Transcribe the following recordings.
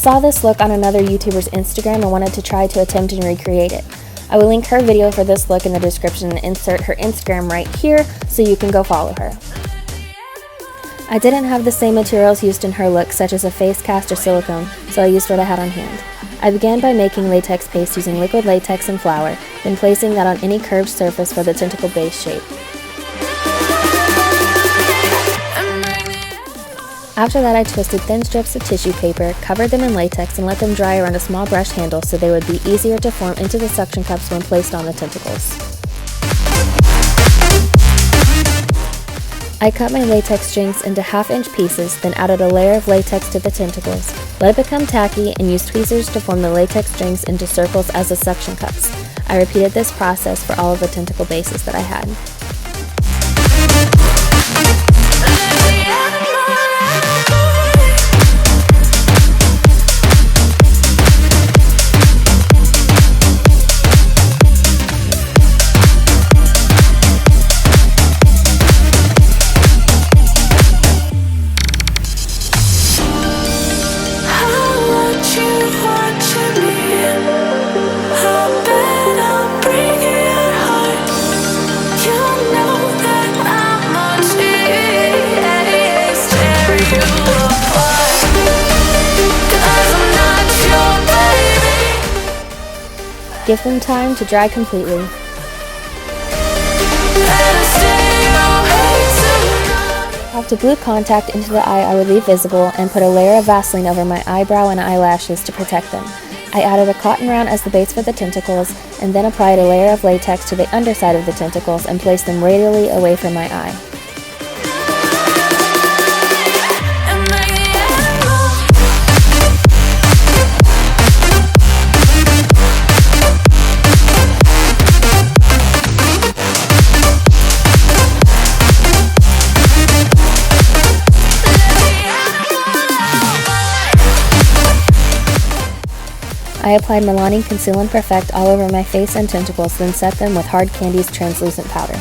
saw this look on another YouTuber's Instagram and wanted to try to attempt and recreate it. I will link her video for this look in the description and insert her Instagram right here so you can go follow her. I didn't have the same materials used in her look, such as a face cast or silicone, so I used what I had on hand. I began by making latex paste using liquid latex and flour, then placing that on any curved surface for the tentacle base shape. After that, I twisted thin strips of tissue paper, covered them in latex, and let them dry around a small brush handle so they would be easier to form into the suction cups when placed on the tentacles. I cut my latex strings into half-inch pieces, then added a layer of latex to the tentacles, let it become tacky, and used tweezers to form the latex strings into circles as the suction cups. I repeated this process for all of the tentacle bases that I had. Give them time to dry completely. After glue contact into the eye I would leave visible and put a layer of Vaseline over my eyebrow and eyelashes to protect them. I added a cotton round as the base for the tentacles and then applied a layer of latex to the underside of the tentacles and placed them radially away from my eye. I applied Milani Conceal and Perfect all over my face and tentacles, then set them with Hard Candy's translucent powder.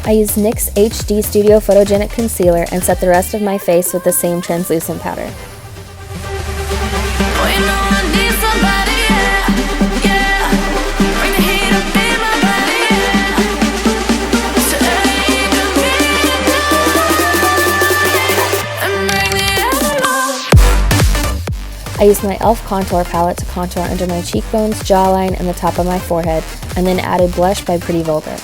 I used NYX HD Studio Photogenic Concealer and set the rest of my face with the same translucent powder. I used my e.l.f. contour palette to contour under my cheekbones, jawline, and the top of my forehead, and then added blush by Pretty Vulgar.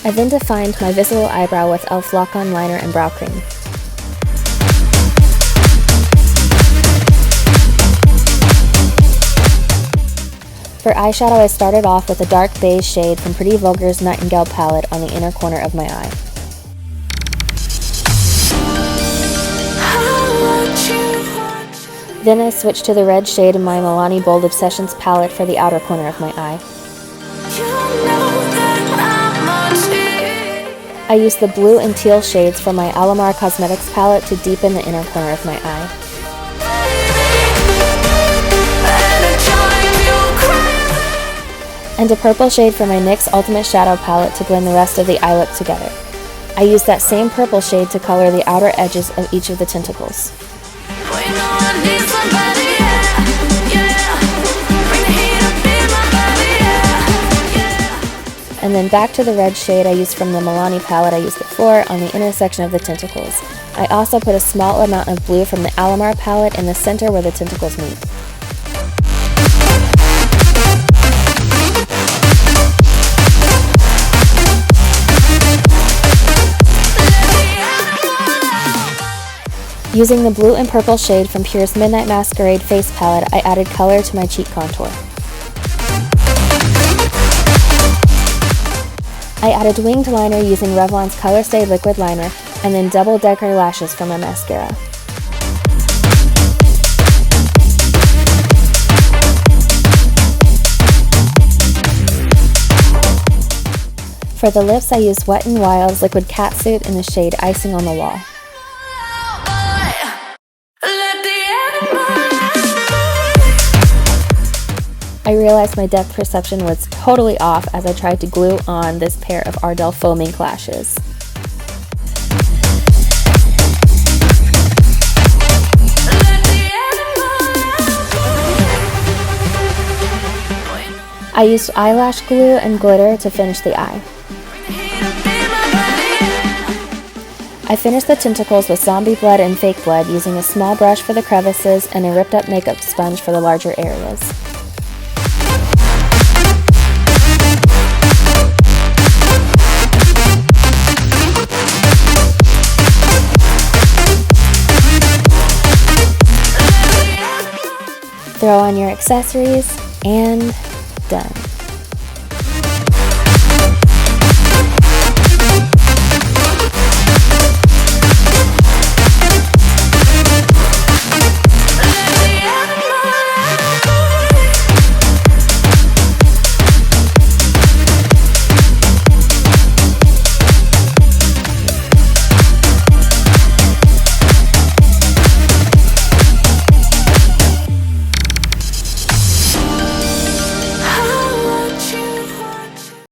I then defined my visible eyebrow with e.l.f. Lock-On Liner and Brow Cream. For eyeshadow, I started off with a dark beige shade from Pretty Vulgar's Nightingale palette on the inner corner of my eye. Then I switched to the red shade in my Milani Bold Obsessions palette for the outer corner of my eye. I used the blue and teal shades from my Alamar Cosmetics palette to deepen the inner corner of my eye. And a purple shade from my NYX Ultimate Shadow palette to blend the rest of the eye look together. I used that same purple shade to color the outer edges of each of the tentacles. And then back to the red shade I used from the Milani palette I used before on the intersection of the tentacles. I also put a small amount of blue from the Alamar palette in the center where the tentacles meet. Using the blue and purple shade from Pure's Midnight Masquerade face palette, I added color to my cheek contour. I added winged liner using Revlon's Color Stay liquid liner, and then double decker lashes for my mascara. For the lips, I used Wet n Wild's liquid catsuit in the shade Icing on the Wall. I realized my depth perception was totally off as I tried to glue on this pair of Ardell foaming lashes. I used eyelash glue and glitter to finish the eye. I finished the tentacles with zombie blood and fake blood using a small brush for the crevices and a ripped up makeup sponge for the larger areas. Throw on your accessories, and done.